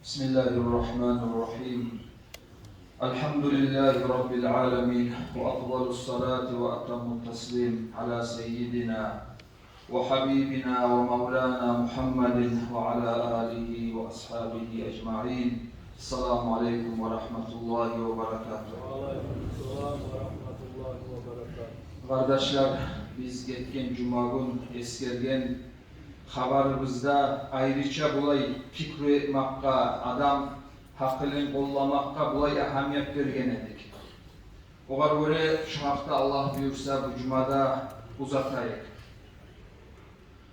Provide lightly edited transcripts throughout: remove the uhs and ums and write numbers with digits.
Bismillahirrahmanirrahim. Elhamdülillahi Rabbil alemin. Ve afdalus salati ve atamut teslim ala seyyidina ve habibina ve mevlana Muhammedin ve ala alihi ve ashabihi ecma'in. Esselamu aleyküm ve rahmetullahi ve berekatuhu. Aleykümselam ve rahmetullahi ve berekatuhu. Kardeşler, biz geçen cuma gün eskergen haberimizde ayrıca bulay fikri etmekka, adam hakkını kollamakka bulay ahamiyet vergen edik. Oğa göre şu hafta Allah buyursa bu cumada uzatayık.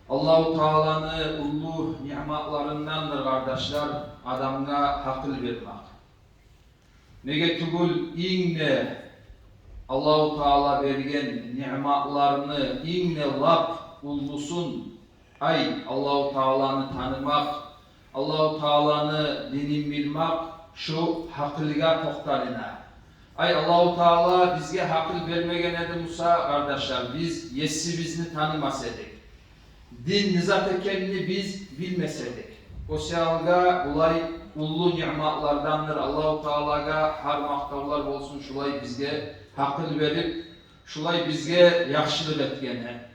Allah-u Teala'nın ulu nimetlarındandır kardeşler, adamga hakıl vermek. Nege tugul inne Allah-u Teala vergen nimetlerini inne lap ulusun. Ay Allah-u Teala'nı tanımak, Allah-u Teala'nı dinin bilmek şu hakılga toktarına. Ay Allah-u Teala bizge hakıl vermegen edi Musa kardeşler, biz bizni tanımasadık. Din nizat ekenini biz bilmesedik. O seyalga ulay ulu nimetlardandır. Allah-u Teala'ga har maktavlar olsun şulay bizge hakıl verip şulay bizge yaxşılık etkene.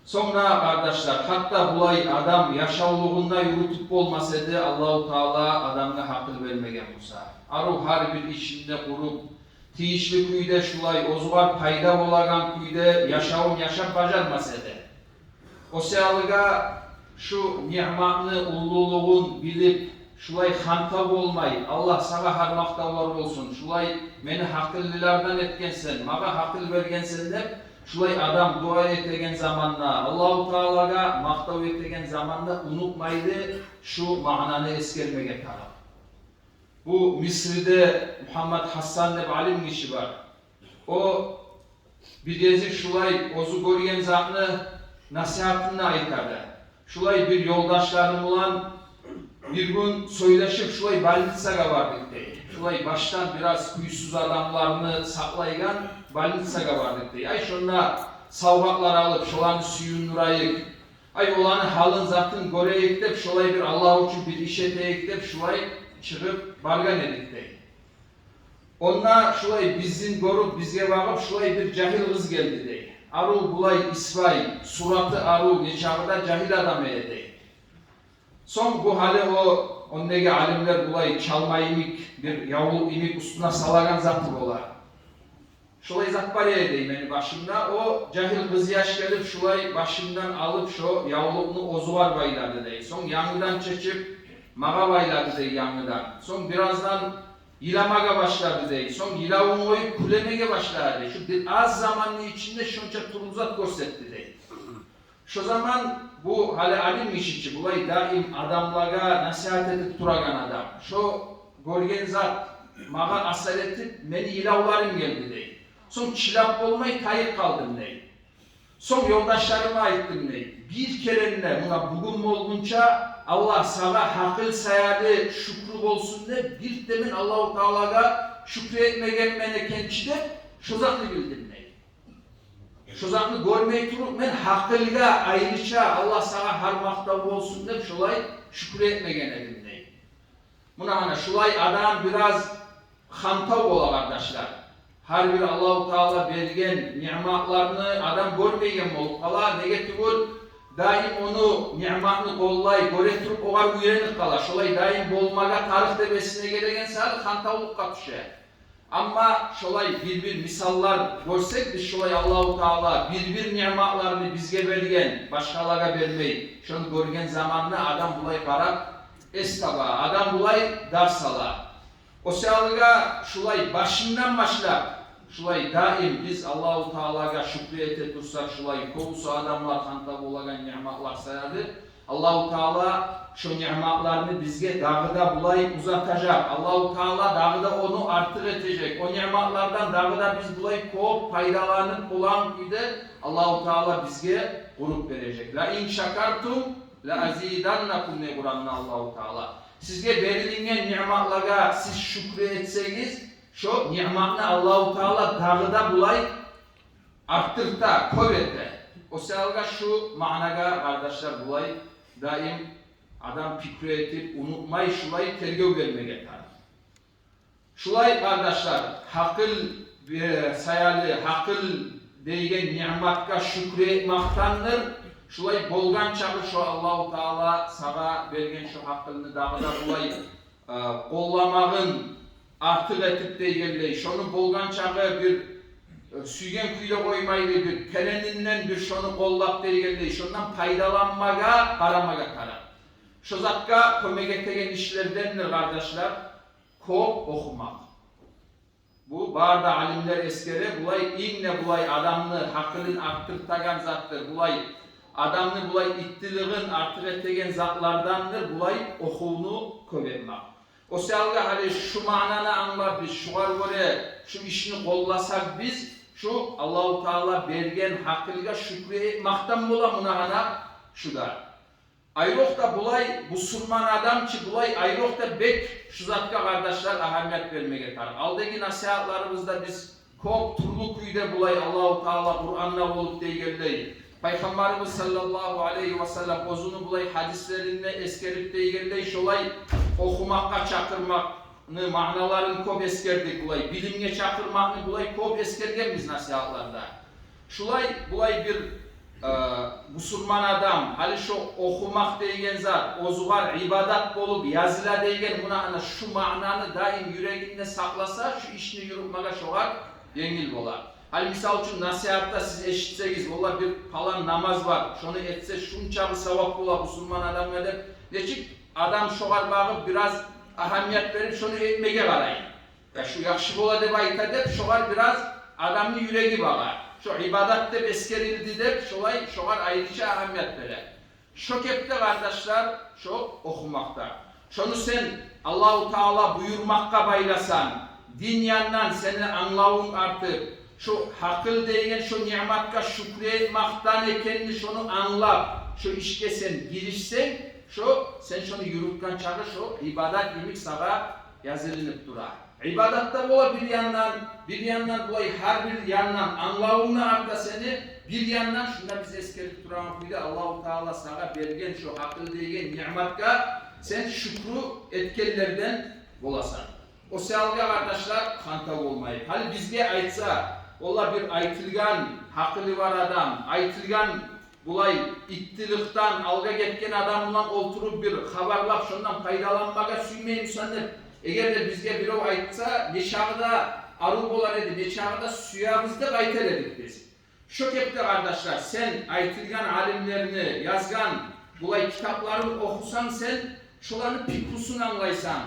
Sonra kardeşler, hatta bulay adam yaşavluğunda yürütüp olmasaydı Allah-u Teala adamga hakıl vermegen Musa. Aru har bir işinde kurup, tiyişli kuyda şulay ozuvar payda bolagan kuyda yaşap bacarmasaydı. O seyalıga şu nimetini, ululuğun bilip, şulay hantav olmay, Allah sana har maktavlar olsun, şulay meni hakıllilerden etkensen, maga hakıl vergensen de, şulay adam dua etegen zamanda, Allah-u Teala'ga maktav etegen zamanda unutmaydı şu mananı eskermege taraf. Bu Mısır'da Muhammed Hassan deb alim kişi var. O bir gezi şulay ozu görgen zatını nasihatını aytadı. Şulay bir yoldaşlarım olan bir gün söyleşip şulay Balnitsaga vardık deydi. Şulay baştan biraz kuysuz adamlarını saklaygan Balnitsaga vardık deydi. Ay şuna savgaklar alıp şolanı suyundurayık. Ay olanı halın zatın göreyik deyip şulay bir Allah için bir iş eteyik deyip şulay çıkıp bargan edik deydi. Onna şulay bizim görüp bizge bakıp şulay bir cahil kız geldi deydi. Aru bulay İsvay, suratı aru neçağıda cahil adam edeydi. Son bu hali ondaki alimler bulay çalma imik, bir yavul imik üstüne salagan zatı bolar. Şulay zat var edeyim yani başımda, o cahil kız yaş gelip şulay başımdan alıp şu yavulunu ozuvar bayladı dey. Son yanıdan çekip maga bayladı dey yanıdan. Son birazdan yılamaga başladı dey. Son yılavun koyup kulemege başladı dey. Şu bir az zamanın içinde şunca turuzat görsetti dey. Şu zaman bu hali alim işçi, bulay daim adamlara nasihat edip duragan adam. Şu görgen zat maga asal etip meni ilavlarım geldi dey. Son çilap olmayı kayıp kaldım dey. Son yoldaşlarıma aittim dey. Bir kerenne buna bugün olgunca Allah sana hakıl sayadı şükrü olsun de bir demin Allah-u Teala'ga şükrü etmegen menekençide şu zatı bildim dey. Şu zatını görmeyi turup men hakkıyla ayrıca Allah sana har maktav olsun deyip şulay şükür etmegen edim deyim. Buna hani şulay adam biraz hantav ola kardeşler. Her bir Allah-u Teala bergen nimetlerini adam görmeygen olup kala negatif ol daim onu nimetini kollay göretirip oğar uyanık kala. Şulay daim bolmaga tarih tebesine gelegen saat hantavlıkka düşer. Ama şolay bir misallar görsek biz şolay Allah-u Teala bir nimetlerini bizge vergen, başkalara vermeyi. Şunu görgen zamanla adam bulay karab estaba, adam bulay darsala. O seyalıga şolay başından başla, şolay daim biz Allah-u Teala'ga şükriyete dursak şolay kovusu adamlar hantab olagan nimetler sayadı. Allah-u Teala şu nimetlerini bizge dağıda bulay uzatacak. Allah-u Teala dağıda onu artır edecek. O nimetlerden dağıda biz bulay kop faydalanıp olan güde Allah-u Teala bizge kurup verecek. La in şakartum la azidannakum ne Kur'an'da Allah-u Teala. Sizge verilingen nimetlerine siz şükür etseniz şu nimetini Allah-u Teala dağıda bulay arttırta, kuvvete. O seyaga şu managa kardeşler bulay daim Adam pikir etip unutmay şulay tergöv vermege tarar. Şulay kardeşler, hakıl sayalı, hakıl deygen ni'matka şükretmaktandır. Şulay bolgan çağı şu Allah-u Teala sana bergen şu hakkını dağıda bulay kollamağın artık etip deygenley. Şonu bolgan çağı bir süygen küyle koymaydı bir peleninden bir şonu kollap deygenley. Şundan faydalanmaga, karamaga karar. Şu zatka kömek etegen işlerdendir kardeşler. Kop okumak. Bu barda alimler eskere bulay inne bulay adamını hakkının arttırtagan zattır. Bulay adamını bulay ittiliğin artık etegen zatlardandır. Bulay okuğunu követmek. O selga hani şu manana anlar biz, şu var böyle şu işini kollasak biz, şu Allah-u Teala bergen hakkıyla şükrü etmekten bula munahana şu da. Ayrıca bulay Müslüman adam ki bulay ayrıca bek şu zatka kardeşler ahamiyet vermeye tarar. Aldaki nasihatlarımızda biz kop turlu kuyda bulay Allah-u Teala Kur'an'la olup deygelleyi. Peygamberimiz sallallahu aleyhi ve sellem ozunu bulay hadislerinde eskerip deygelleyi şolay okumakka çakırmakını manaların kop eskerdik bulay. Bilimge çakırmakını bulay kop eskergen biz nasihatlarda. Şolay bulay bir Müslüman adam, hali şu okumak deygen zat, ozugar ibadat bolup yazıla deygen buna şu mananı daim yüreğinde saklasa, şu işini yürütmeye şoğar, yengil bolar. Hali misal için nasihatta siz eşitseniz, valla bir falan namaz var, şunu etse şunçağı sevap bolar Müslüman adam edip, neçik adam şoğar bağıp biraz ahamiyet verip şunu etmeye karayın. Ya şu yakşı bola deba itadep, şoğar biraz adamın yüreği bağlar. Şu ibadatte beskerildi de şolay şoğar ayrıca ahamiyet verir. Şu kepte kardeşler şu okumakta. Şunu sen Allah-u Teala buyurmakka baylasan, din yandan seni anlavun artık, şu hakıl deygen şu ni'matka şükretmaktan ekenini şunu anlap, şu işke sen girişsen, sen şunu yürütken çağı şu ibadat yemek sana yazılınıp durar. İbadatta bola bir yandan bulay her bir yandan anlavuna arda seni bir yandan şunda biz eskerip duran kuyda Allah-u Teala sana bergen şu akıl deygen ni'matka sen şükrü etkenlerden bolasan. O selga kardeşler kantak olmayı. Hali bizge aytsa ola bir aytılgan haklı var adam, aytılgan bulay ittilikten alga getken adamla oturup bir haberlap şundan faydalanmaga süymeyim sanır. Eğer de bizge biri aytsa ne çağda arı bolar edi, ne çağda suyamızda kaytar edik biz. Şu kepte kardeşler sen aytılgan alimlerini yazgan bulay kitaplarını okusan sen şoların pikusunu anlaysan,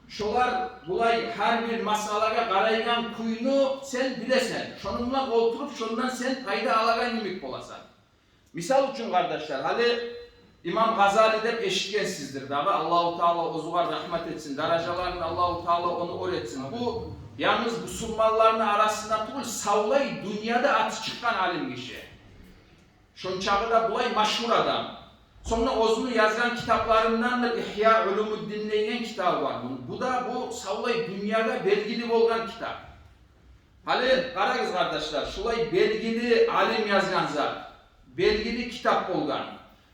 şolar bulay her bir masalaga karaygan kuyunu sen bilesen, şonunla oturup şundan sen fayda alagan yemek bolasan. Misal için kardeşler, hali İmam Gazali'den eşitkensizdir dağı. Allah-u Teala ozuğa rahmet etsin. Darajalarını Allah-u Teala onu öğretsin. Bu yalnız Müslümanların arasında değil, savlay dünyada atı çıkan alim kişi. Şun çağı da bulay maşhur adam. Sonra ozunu yazgan kitaplarından da İhya Ulumuddin deyen kitabı var. Bu da bu savlay dünyada belgili olan kitap. Hali karagız kardeşler, şulay belgili alim yazgan zat. Belgili kitap olgan.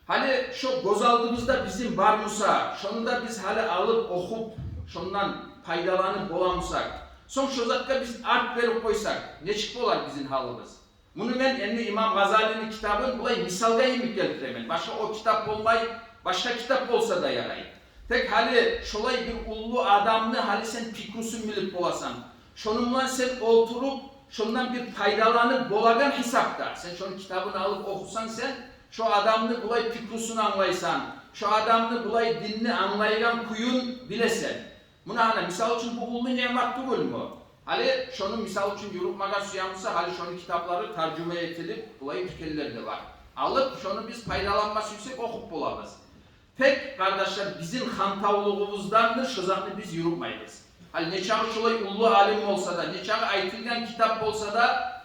Hani şu gozaldığımızda bizim var Musa, şunu da biz hali alıp okup, şundan faydalanıp olamısak, son şu zatka biz art verip koysak, ne çıktı olar bizim halımız? Bunu ben enli İmam Gazali'nin kitabını bulay misalga yemek geldiremen. Başka o kitap olmay, başka kitap olsa da yarayın. Tek hali şolay bir ullu adamını hali sen pikusun bilip bolasan, şununla sen oturup, şundan bir faydalanıp bolagan hesapta, sen şunun kitabını alıp okusan sen, şu adamını bulay fikrusunu anlaysan, şu adamını bulay dinini anlayan kuyun bilesen. Buna hani misal için bu ulu nimet değil mi? Hali şunu misal için yürütmeye suyanmışsa, hali şunu kitapları tercüme edilip bulay fikirleri de var. Alıp şunu biz faydalanması yüksek okup bulamaz. Tek kardeşler bizim hantavlığımızdandır, şu zaten biz yürütmeyiz. Hali ne çağı şulay ulu alim olsa da, ne çağı aytılgan kitap olsa da,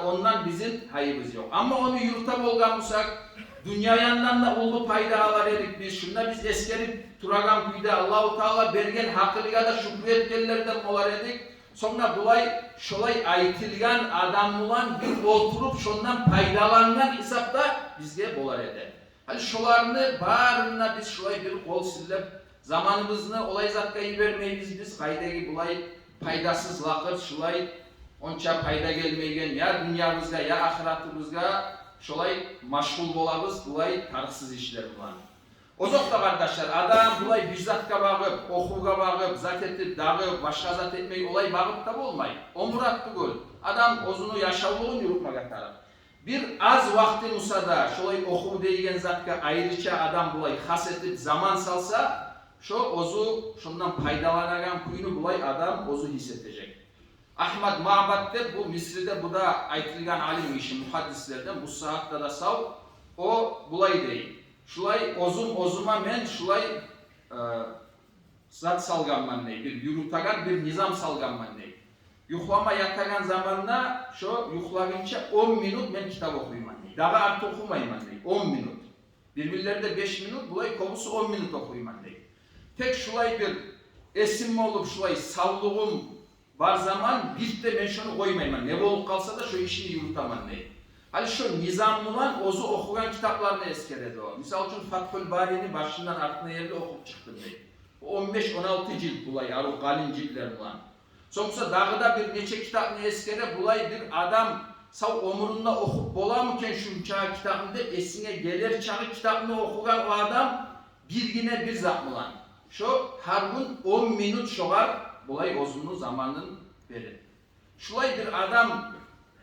ondan bizim hayırımız yok. Ama onu yurtta bolgamısak, dünya yandan da ulu payda alar edik biz. Şunda biz eskerip turagan kuyda Allah-u Teala bergen hakkıliga da şükretkenlerden olar edik. Sonra bulay şolay aytılgan adam olan bir oturup şundan faydalangan hesapta bizge bolar eder. Hani şularını barına biz şulay bir kol sillep zamanımızını olay zatga vermeyiz biz kaydagi bulay paydasız vakit şulay onça payda gelmeygen ya dünyamızga ya ahiratımızga şolay maşgul bolabız bulay tarıksız işler bulan. Ozokta kardeşler adam bulay bizzatga bağıp, okuga bağıp, zat etip, dağıp, başka zat etmeyi olay bağıp da olmay. O murat tugul. Adam ozunu yaşavluğun yurupmaga taraf. Bir az vakti musada şolay oku deygen zatka ayrıca adam bulay has etip zaman salsa şu ozu şundan paydalanagan kuyunu bulay adam ozu hissedecek. Ahmet Ma'bad'de bu Misri'de bu da aytılgan alim işi muhaddislerden bu saatte da sav o bulay değil. Şulay ozuma men şulay zat salganman ney bir yurutagan bir nizam salganman ney. Yuhlama yatagan zamanla şu yuhlagince 10 minut men kitap okuyman ney. Daha artı okumayman ney. 10 minut. Birbirlerinde 5 minut bulay kobusu 10 minut okuyman ney. Tek şulay bir esim olup şulay salluğum var zaman bir de ben şunu koymayman. Ne bolup kalsa da şu işini yurutaman ney. Hani şu nizamlılan ozu okuyan kitaplarını eskeredi o. Misal için Fathul Bari'ni başından ardına yerde okup çıktım deyip. 15-16 cilt bulay, arı kalın ciltler bulan. Sonuçta dağıda bir neçe kitapını eskere bulay bir adam sav omurunda okup bolamıken şu çağ kitabında esine gelir çağı kitabını okuyan o adam bir yine bir zatmılan. Şu harbun 10 minut şoğar bulay ozunu zamanın verir. Şulay bir adam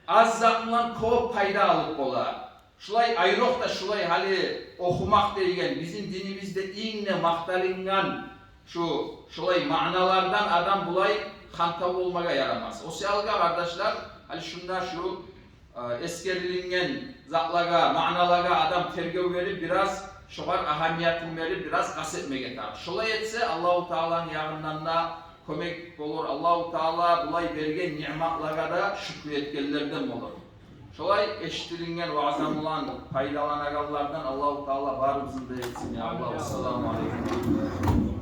az zatmılan kov payda alıp bola. Şulay ayrok da şulay hali okumak deygen bizim dinimizde inne maktalingan şulay manalardan adam bulay hantav olmaga yaramaz. O siyalga kardeşler hali şunda şu eskerilingen zatlaga, manalaga adam tergev verip biraz şoğar ahamiyatin verip biraz kasetmege tar. Şulay etse Allahu Teala'nın yağından da kömek olur. Allahu Teala bulay bergen nimetlarga da şükretkenlerden olur. Şolay eşitiringen vaazdan olan faydalanaganlardan Allahu Teala barımızın da etsin ya Allah. Esselamu aleyküm.